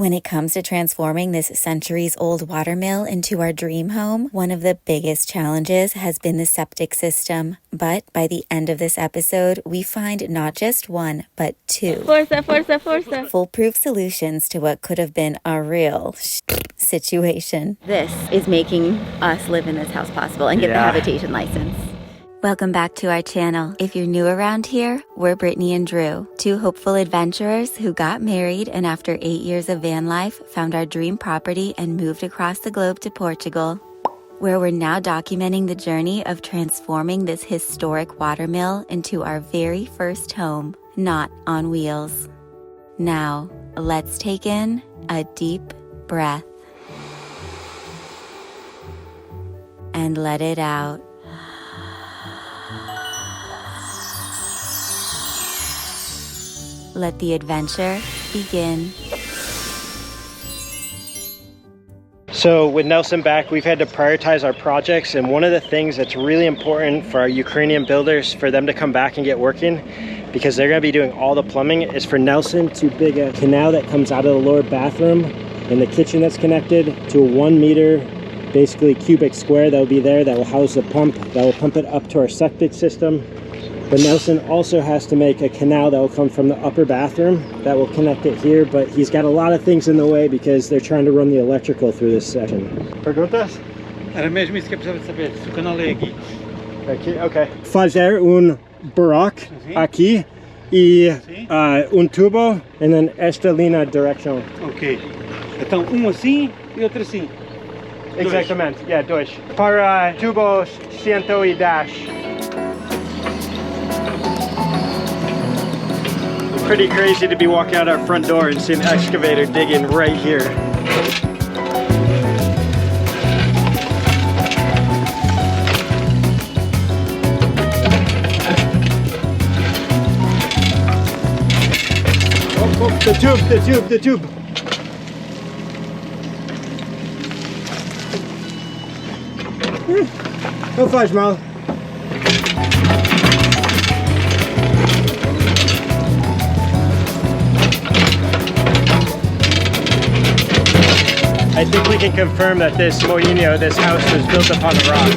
When it comes to transforming this centuries-old watermill into our dream home, one of the biggest challenges has been the septic system. But by the end of this episode, we find not just one, but two foolproof solutions to what could have been a real situation. This is making us live in this house possible and get the habitation license. Welcome back to our channel. If you're new around here, we're Brittany and Drew, two hopeful adventurers who got married and after 8 years of van life, found our dream property and moved across the globe to Portugal, where we're now documenting the journey of transforming this historic watermill into our very first home, not on wheels. Now, let's take in a deep breath and let it out. Let the adventure begin. So with Nelson back, we've had to prioritize our projects, and one of the things that's really important for our Ukrainian builders, for them to come back and get working, because they're going to be doing all the plumbing, is for Nelson to dig a canal that comes out of the lower bathroom and the kitchen that's connected to a 1 meter, basically cubic square that will be there, that will house the pump, that will pump it up to our septic system. But Nelson also has to make a canal that will come from the upper bathroom that will connect it here, but he's got a lot of things in the way because they're trying to run the electrical through this section. Perguntas? Era mesmo isso que eu precisava de saber, se o canal é aqui. Aqui, ok. Fazer buraco aqui e tubo e then esta linha direction. Ok. Então assim e outro assim. Exatamente, dois. Para tubos 110. Pretty crazy to be walking out our front door and see an excavator digging right here. Oh, the tube. Não faz mal. I think we can confirm that this moinho, this house, was built upon a rock.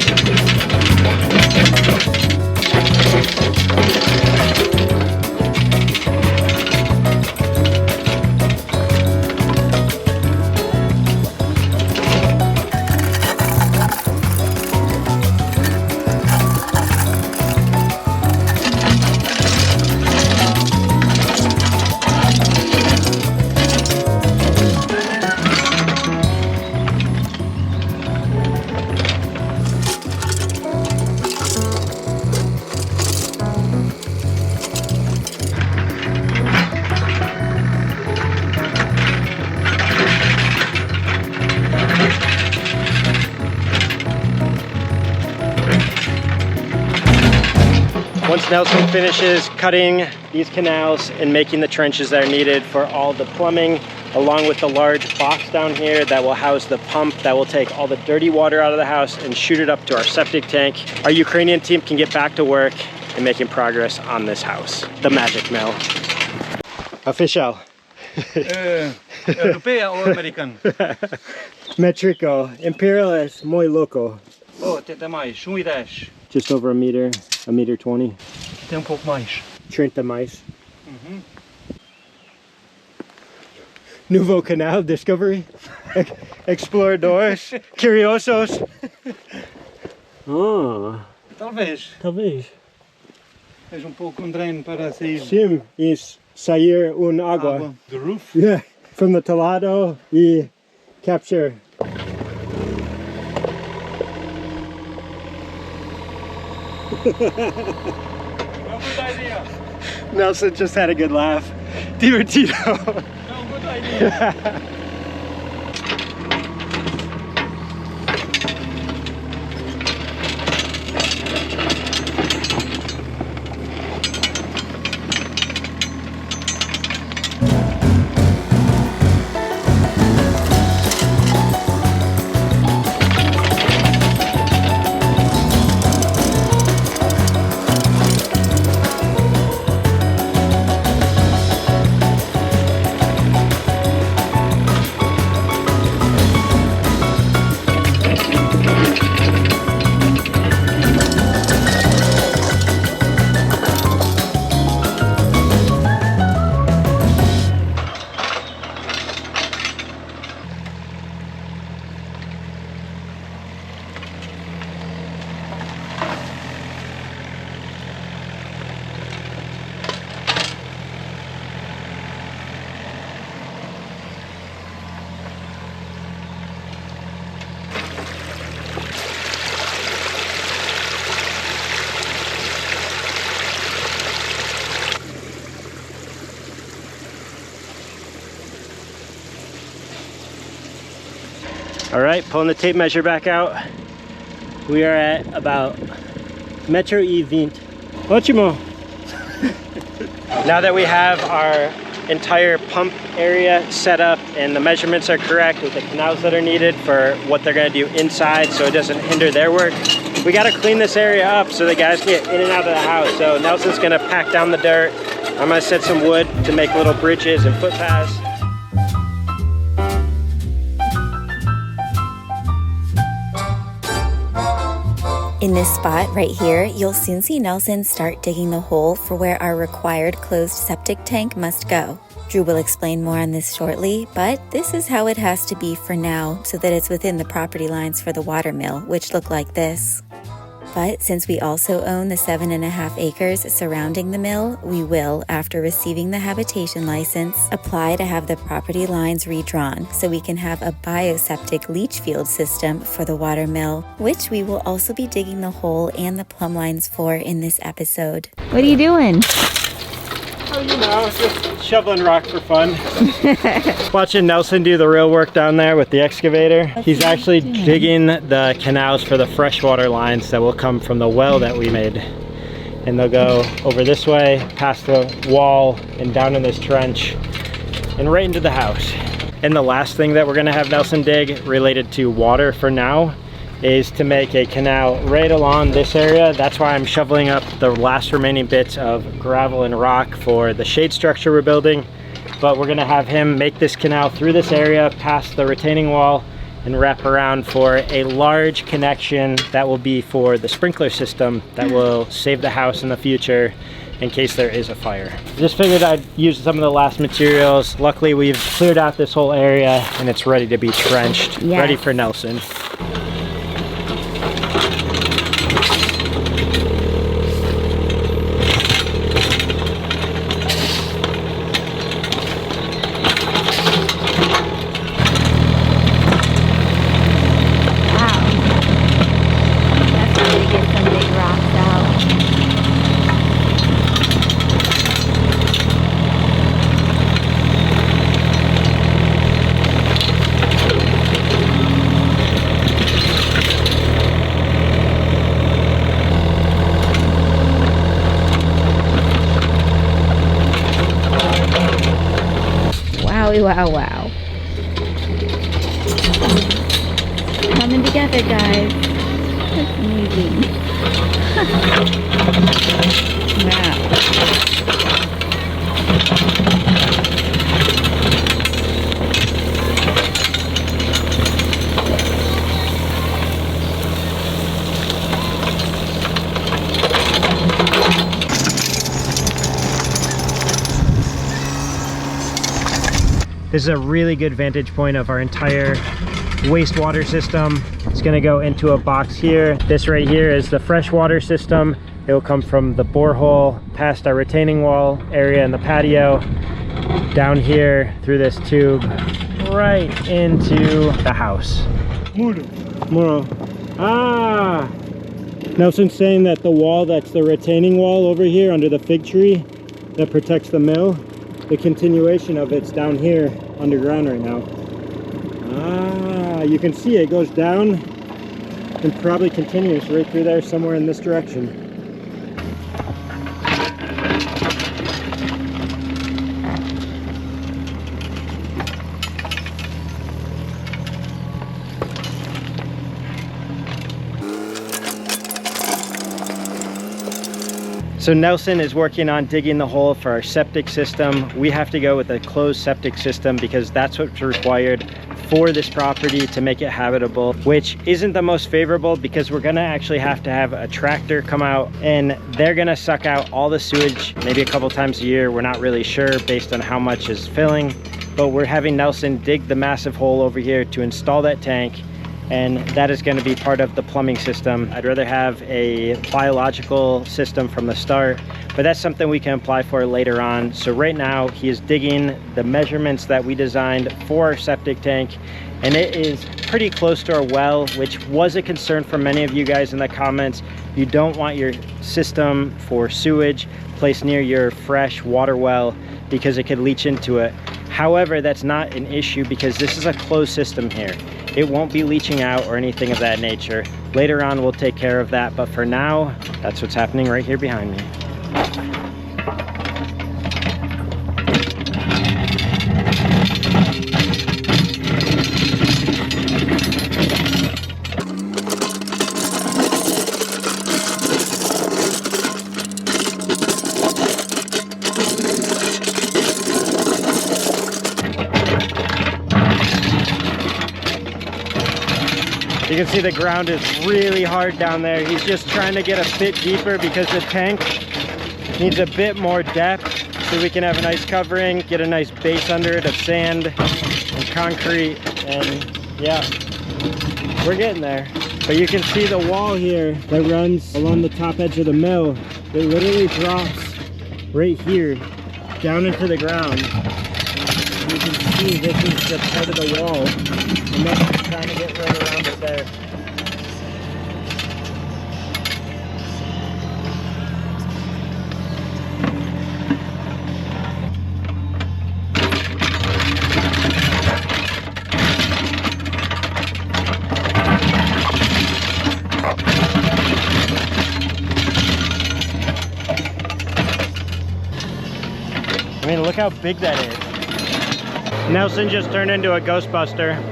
Once Nelson finishes cutting these canals and making the trenches that are needed for all the plumbing, along with the large box down here that will house the pump that will take all the dirty water out of the house and shoot it up to our septic tank, our Ukrainian team can get back to work and making progress on this house, the magic mill. Official. Europea or American? Metrico. Imperial es muy loco. Oh, tem mais, 1.10. Just over a meter 20. Tem pouco mais. 30 mais. Nouveau canal discovery. Exploradores. Curiosos. Oh. Talvez. Seja pouco dreno para sair. Sim, is sair água. The roof? Yeah, from the telado e capture. No good idea. Nelson just had a good laugh. Divertido. No good idea. All right, pulling the tape measure back out. We are at about 1.20 m. Ótimo. Now that we have our entire pump area set up and the measurements are correct with the canals that are needed for what they're gonna do inside so it doesn't hinder their work, we gotta clean this area up so the guys can get in and out of the house. So Nelson's gonna pack down the dirt. I'm gonna set some wood to make little bridges and footpaths. In this spot right here, you'll soon see Nelson start digging the hole for where our required closed septic tank must go. Drew will explain more on this shortly, but this is how it has to be for now so that it's within the property lines for the water mill, which look like this. But since we also own the 7.5 acres surrounding the mill, we will, after receiving the habitation license, apply to have the property lines redrawn so we can have a bioseptic leach field system for the water mill, which we will also be digging the hole and the plumb lines for in this episode. What are you doing? Oh, you know, just shoveling rock for fun. Watching Nelson do the real work down there with the excavator. He's actually digging the canals for the freshwater lines that will come from the well that we made. And they'll go over this way, past the wall, and down in this trench, and right into the house. And the last thing that we're gonna have Nelson dig related to water for now is to make a canal right along this area. That's why I'm shoveling up the last remaining bits of gravel and rock for the shade structure we're building. But we're gonna have him make this canal through this area, past the retaining wall, and wrap around for a large connection that will be for the sprinkler system that will save the house in the future in case there is a fire. Just figured I'd use some of the last materials. Luckily, we've cleared out this whole area and it's ready to be trenched, ready for Nelson. Wow, wow. Coming together, guys. That's amazing. Wow. This is a really good vantage point of our entire wastewater system. It's gonna go into a box here. This right here is the freshwater system. It will come from the borehole past our retaining wall area in the patio, down here through this tube, right into the house. Muro. Ah! Nelson's saying that the wall that's the retaining wall over here under the fig tree that protects the mill, the continuation of it's down here underground right now. Ah, you can see it goes down and probably continues right through there somewhere in this direction. So Nelson is working on digging the hole for our septic system. We have to go with a closed septic system because that's what's required for this property to make it habitable, which isn't the most favorable because we're gonna actually have to have a tractor come out and they're gonna suck out all the sewage maybe a couple times a year. We're not really sure based on how much is filling, but we're having Nelson dig the massive hole over here to install that tank, and that is going to be part of the plumbing system. I'd rather have a biological system from the start, but that's something we can apply for later on. So right now he is digging the measurements that we designed for our septic tank, and it is pretty close to our well, which was a concern for many of you guys in the comments. You don't want your system for sewage placed near your fresh water well because it could leach into it. However, that's not an issue because this is a closed system here. It won't be leaching out or anything of that nature. Later on, we'll take care of that, but for now, that's what's happening right here behind me. You can see the ground is really hard down there. He's just trying to get a bit deeper because the tank needs a bit more depth so we can have a nice covering, get a nice base under it of sand and concrete, and yeah, we're getting there. But you can see the wall here that runs along the top edge of the mill. It literally drops right here down into the ground. You can see this is the part of the wall, and then trying to get right around it there. I mean, look how big that is. Nelson just turned into a Ghostbuster.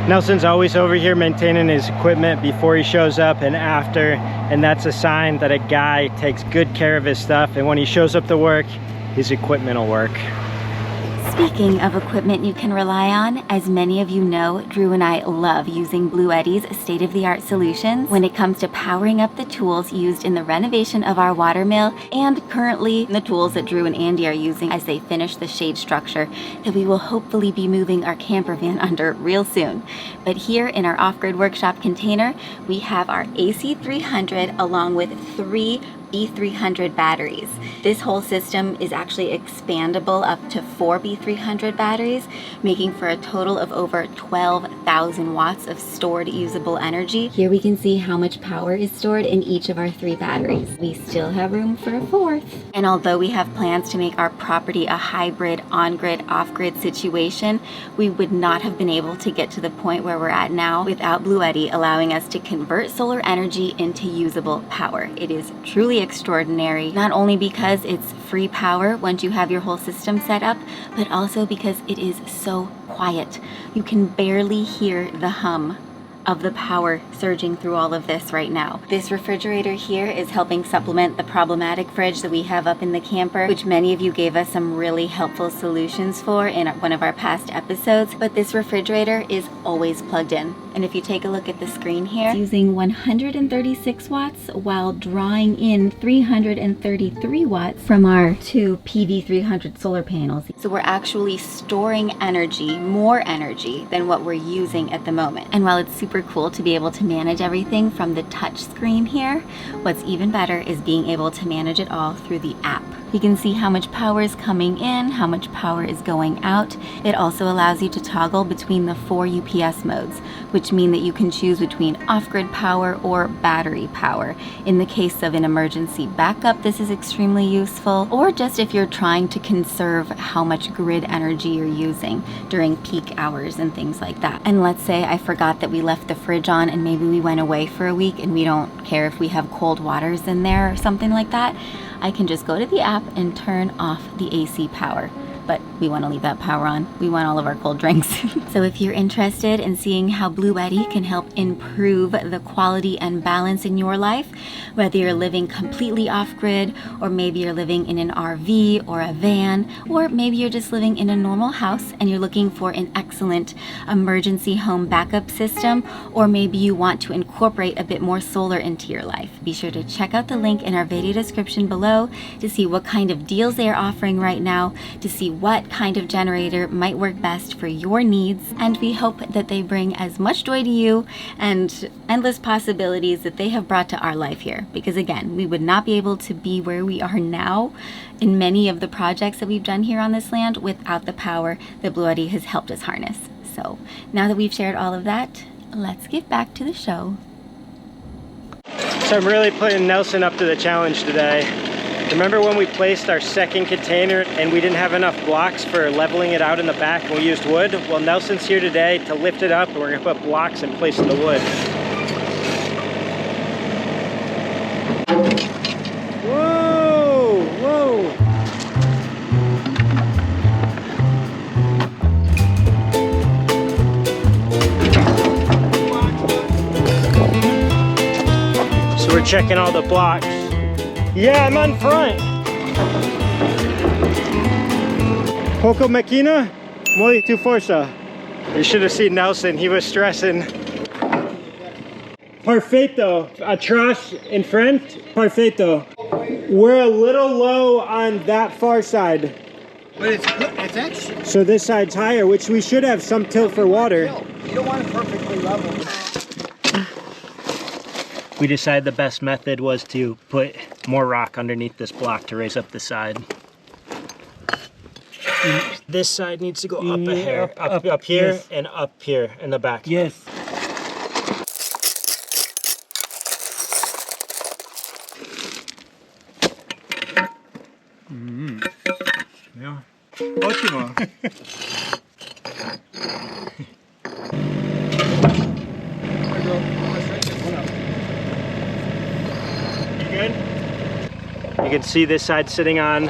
Nelson's always over here maintaining his equipment before he shows up and after, and that's a sign that a guy takes good care of his stuff, and when he shows up to work, his equipment will work. Speaking of equipment you can rely on, as many of you know, Drew and I love using BLUETTI's state-of-the-art solutions when it comes to powering up the tools used in the renovation of our water mill, and currently the tools that Drew and Andy are using as they finish the shade structure that we will hopefully be moving our camper van under real soon. But here in our off-grid workshop container, we have our AC300 along with 3 B300 batteries. This whole system is actually expandable up to 4 B300 batteries, making for a total of over 12,000 watts of stored usable energy. Here we can see how much power is stored in each of our 3 batteries. We still have room for a 4th. And although we have plans to make our property a hybrid on-grid, off-grid situation, we would not have been able to get to the point where we're at now without BLUETTI allowing us to convert solar energy into usable power. It is truly extraordinary, not only because it's free power once you have your whole system set up, but also because it is so quiet. You can barely hear the hum of the power surging through all of this right now. This refrigerator here is helping supplement the problematic fridge that we have up in the camper, which many of you gave us some really helpful solutions for in one of our past episodes, but this refrigerator is always plugged in. And if you take a look at the screen here, it's using 136 watts while drawing in 333 watts from our 2 PV300 solar panels. So we're actually storing energy, more energy than what we're using at the moment. And while it's super cool to be able to manage everything from the touch screen here, what's even better is being able to manage it all through the app. You can see how much power is coming in, how much power is going out. It also allows you to toggle between the 4 UPS modes, which mean that you can choose between off-grid power or battery power. In the case of an emergency backup, this is extremely useful, or just if you're trying to conserve how much grid energy you're using during peak hours and things like that. And let's say I forgot that we left the fridge on and maybe we went away for a week and we don't care if we have cold waters in there or something like that. I can just go to the app and turn off the AC power. But we want to leave that power on. We want all of our cold drinks. So if you're interested in seeing how BLUETTI can help improve the quality and balance in your life, whether you're living completely off-grid, or maybe you're living in an RV or a van, or maybe you're just living in a normal house and you're looking for an excellent emergency home backup system, or maybe you want to incorporate a bit more solar into your life, be sure to check out the link in our video description below to see what kind of deals they are offering right now, to see what kind of generator might work best for your needs, and we hope that they bring as much joy to you and endless possibilities that they have brought to our life here. Because again, we would not be able to be where we are now in many of the projects that we've done here on this land without the power that BLUETTI has helped us harness. So now that we've shared all of that, let's get back to the show. So I'm really putting Nelson up to the challenge today. Remember when we placed our second container and we didn't have enough blocks for leveling it out in the back and we used wood? Well, Nelson's here today to lift it up and we're gonna put blocks in place of the wood. Whoa, whoa. So we're checking all the blocks. Yeah, I'm on front. Poco máquina, muy tu fuerza. You should have seen Nelson, he was stressing. Perfecto, atrás in front, perfecto. We're a little low on that far side. But it's good, it's actually... So this side's higher, which we should have some tilt for water. You don't want it perfectly level. We decided the best method was to put more rock underneath this block to raise up the side. This side needs to go up a hair, up here, yes. And up here in the back. Yes. Yeah. Ottimo. You can see this side sitting on,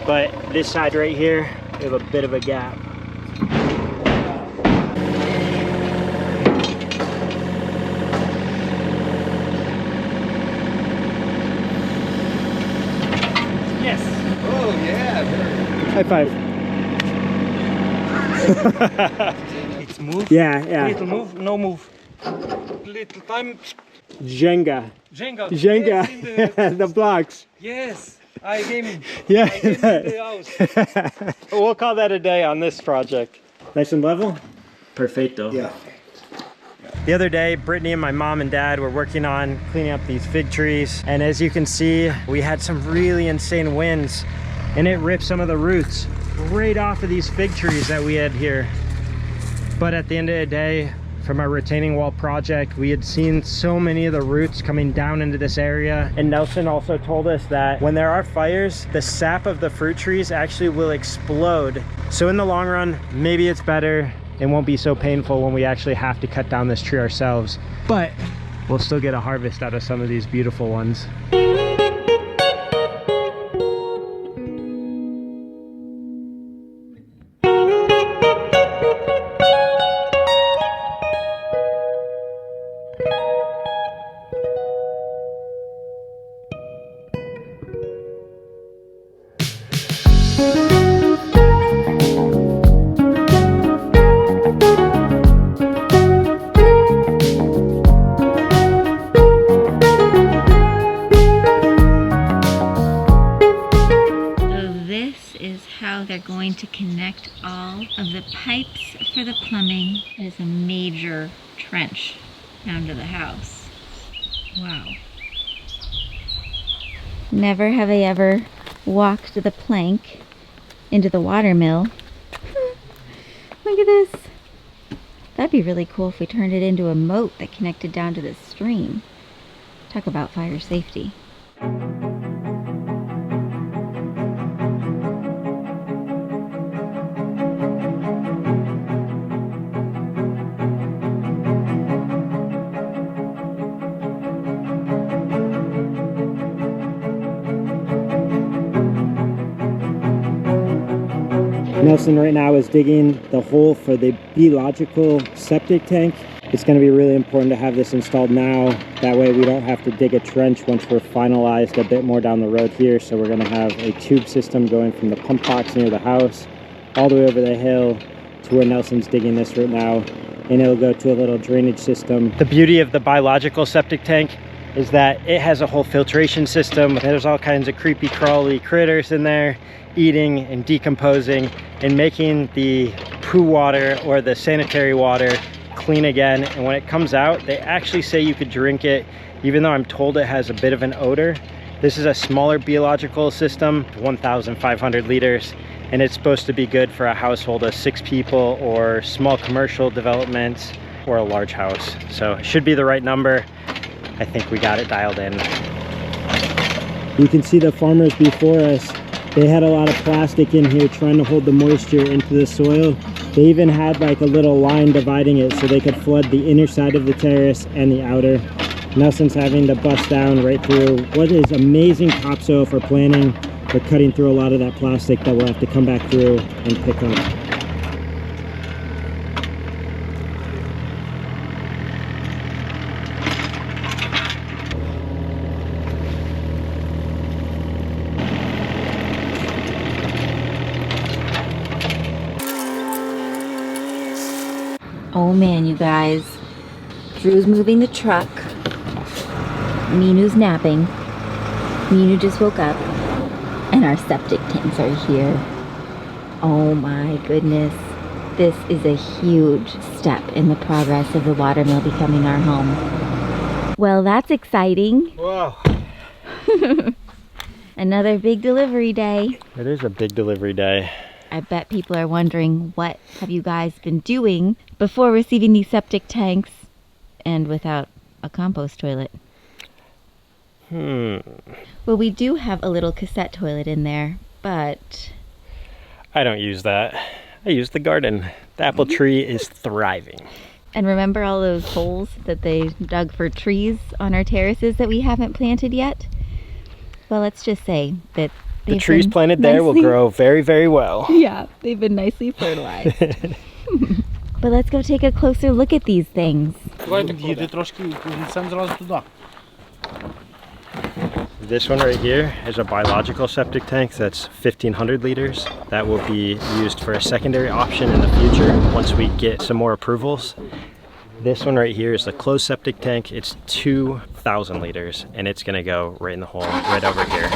but this side right here, we have a bit of a gap. Yes. Oh yeah, very High five. It's move. Yeah, yeah. Little move, no move. Little time. Jenga. Jenga. Jenga. Yes, in the blocks. yes. I gave him. Yeah. I gave him the house. We'll call that a day on this project. Nice and level? Perfecto. Yeah. The other day, Brittany and my mom and dad were working on cleaning up these fig trees. And as you can see, we had some really insane winds and it ripped some of the roots right off of these fig trees that we had here. But at the end of the day, from our retaining wall project, we had seen so many of the roots coming down into this area. And Nelson also told us that when there are fires, the sap of the fruit trees actually will explode. So in the long run, maybe it's better. It won't be so painful when we actually have to cut down this tree ourselves. But we'll still get a harvest out of some of these beautiful ones. They're going to connect all of the pipes for the plumbing. It is a major trench down to the house. Wow. Never have I ever walked the plank into the water mill. Look at this. That'd be really cool if we turned it into a moat that connected down to the stream. Talk about fire safety. Nelson right now is digging the hole for the biological septic tank. It's going to be really important to have this installed now. That way we don't have to dig a trench once we're finalized a bit more down the road here. So we're going to have a tube system going from the pump box near the house all the way over the hill to where Nelson's digging this right now. And it'll go to a little drainage system. The beauty of the biological septic tank is that it has a whole filtration system. There's all kinds of creepy crawly critters in there eating and decomposing and making the poo water or the sanitary water clean again. And when it comes out, they actually say you could drink it, even though I'm told it has a bit of an odor. This is a smaller biological system, 1,500 liters, and it's supposed to be good for a household of 6 people or small commercial developments or a large house. So it should be the right number. I think we got it dialed in. You can see the farmers before us, they had a lot of plastic in here trying to hold the moisture into the soil. They even had like a little line dividing it so they could flood the inner side of the terrace and the outer. Nelson's having to bust down right through what is amazing topsoil for planting, but cutting through a lot of that plastic that we'll have to come back through and pick up. Oh man, you guys. Drew's moving the truck. Minu's napping. Minu just woke up. And our septic tanks are here. Oh my goodness. This is a huge step in the progress of the watermill becoming our home. Well, that's exciting. Wow. Another big delivery day. It is a big delivery day. I bet people are wondering, what have you guys been doing before receiving these septic tanks and without a compost toilet? Well, we do have a little cassette toilet in there, but I don't use that. I use the garden. The apple tree is thriving. And remember all those holes that they dug for trees on our terraces that we haven't planted yet? Well, let's just say that the trees planted there will grow very, very well. Yeah, they've been nicely fertilized. But let's go take a closer look at these things. This one right here is a biological septic tank that's 1,500 liters. That will be used for a secondary option in the future once we get some more approvals. This one right here is the closed septic tank. It's 2,000 liters and it's gonna go right in the hole, right over here.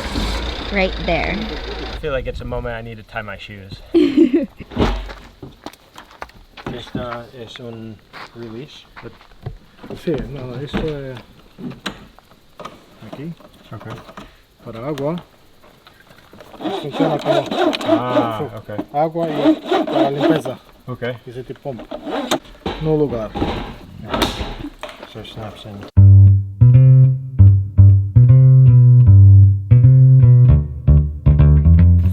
Right there. I feel like it's a moment I need to tie my shoes. Esta es un release. Sí, no, eso es aquí. Okay. Para agua. Funciona como okay. agua y para limpieza. Okay. Y se te pompa. No lugar. So it snaps in.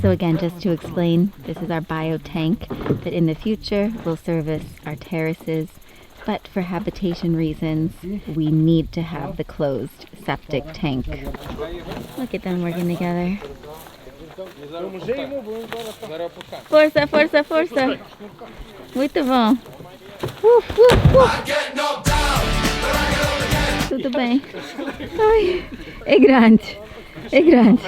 So again, just to explain, this is our bio tank that in the future will service our terraces, but for habitation reasons, we need to have the closed septic tank. Look at them working together. Força, força, força. Muito bom. Tudo bem. Ai, é grande. É grande.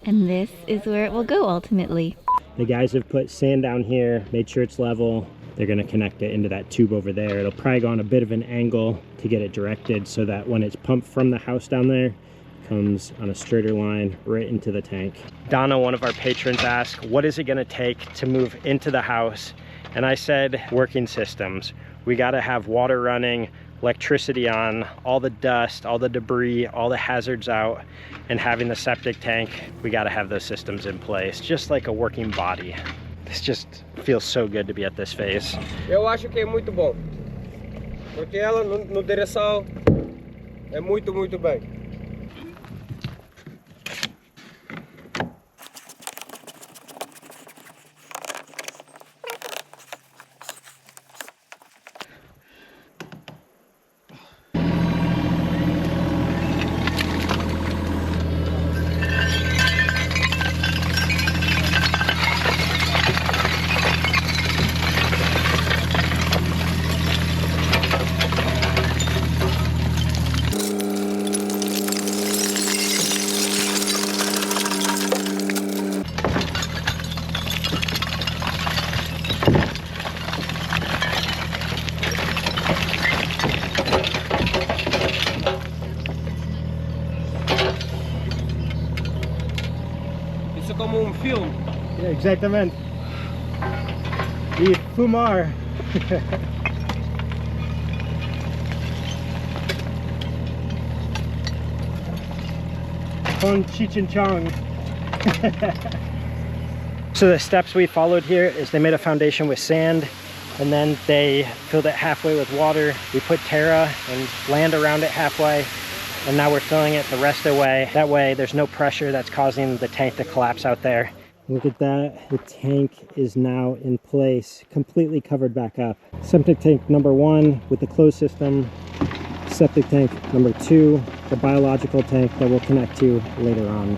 And this is where it will go ultimately. The guys have put sand down here, made sure it's level. They're gonna connect it into that tube over there. It'll probably go on a bit of an angle to get it directed so that when it's pumped from the house down there, it comes on a straighter line right into the tank. Donna, one of our patrons, asked, what is it gonna take to move into the house? And I said, working systems. We gotta have water running, electricity on, all the dust, all the debris, all the hazards out, and having the septic tank, we got to have those systems in place, just like a working body. This just feels so good to be at this phase. Eu acho que é muito bom, porque ela no direção é muito bem. como filme. Yeah, exactamente. E fumar. Con Cheech and Chong. So the steps we followed here is they made a foundation with sand and then they filled it halfway with water. We put terra and land around it halfway, and now we're filling it the rest of the way. That way there's no pressure that's causing the tank to collapse out there. Look at that, the tank is now in place, completely covered back up. Septic tank number 1 with the closed system. Septic tank number 2, the biological tank that we'll connect to later on.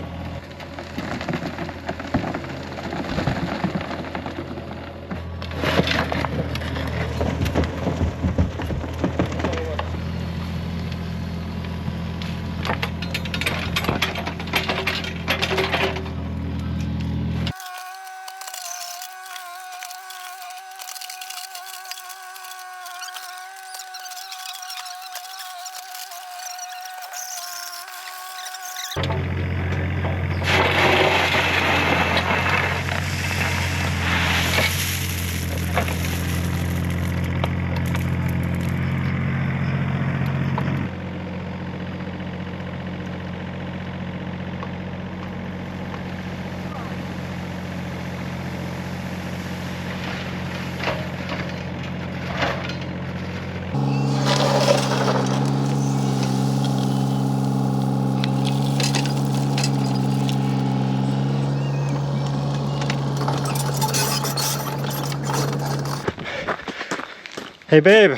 Hey babe,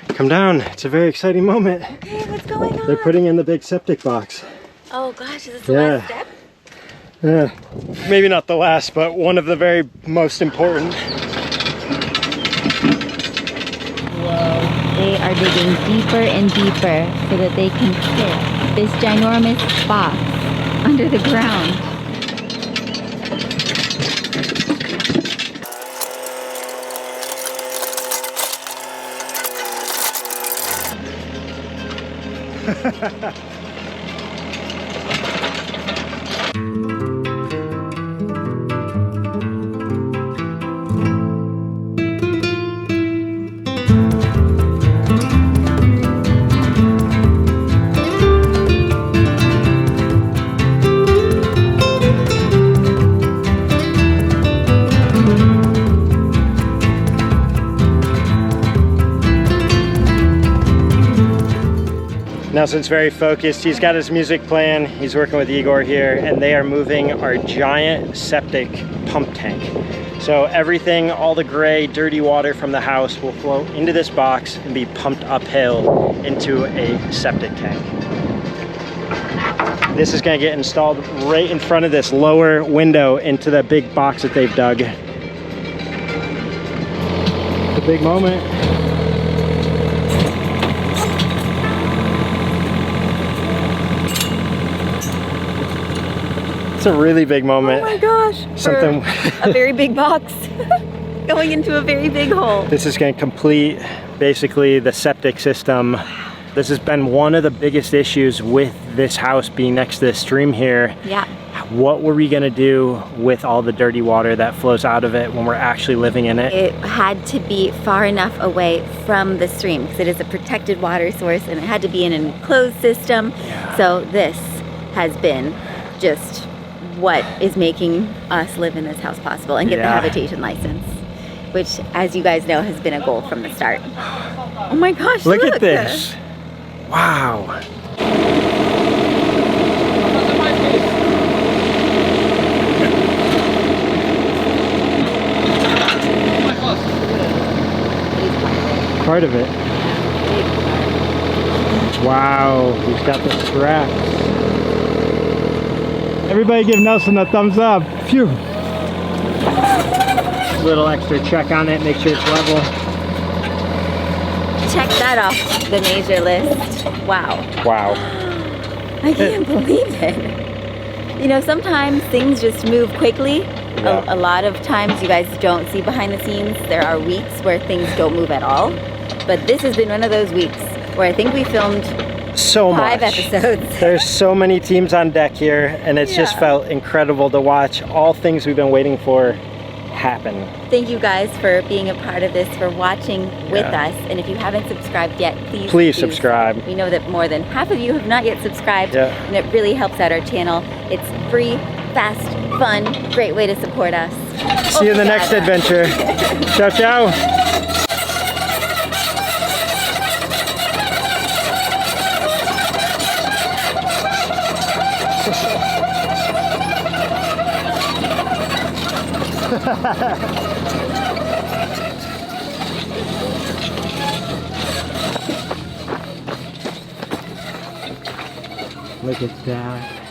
come down. It's a very exciting moment. Okay, what's going on? They're putting in the big septic box. Oh gosh, is this the last step? Yeah, maybe not the last, but one of the very most important. Whoa, they are digging deeper and deeper so that they can fit this ginormous box under the ground. Nelson's very focused. He's got his music playing. He's working with Igor here, and they are moving our giant septic pump tank. So everything, all the gray, dirty water from the house will flow into this box and be pumped uphill into a septic tank. This is going to get installed right in front of this lower window into the big box that they've dug. It's a big moment. It's a really big moment. Oh my gosh. Something. For a very big box going into a very big hole. This is going to complete basically the septic system. This has been one of the biggest issues with this house being next to the stream here. Yeah. What were we going to do with all the dirty water that flows out of it when we're actually living in it? It had to be far enough away from the stream because it is a protected water source and it had to be in an enclosed system. Yeah. So this has been just what is making us live in this house possible and get the habitation license, which, as you guys know, has been a goal from the start. Oh my gosh, Look at this. Wow. Part of it. Wow, he's got the straps. Everybody give Nelson a thumbs up. Phew. Little extra check on it, make sure it's level. Check that off the major list. Wow. Wow. I can't believe it. You know, sometimes things just move quickly. Yeah. A lot of times you guys don't see behind the scenes. There are weeks where things don't move at all. But this has been one of those weeks where I think we filmed so much. 5 episodes. There's so many teams on deck here, and it's just Yeah. felt incredible to watch all things we've been waiting for happen. Thank you guys for being a part of this, for watching with Yeah. us. And if you haven't subscribed yet, Please do. subscribe. We know that more than half of you have not yet subscribed, Yeah. and it really helps out our channel. It's free, fast, fun, great way to support us. See you in the next adventure. Ciao, ciao. Look at that.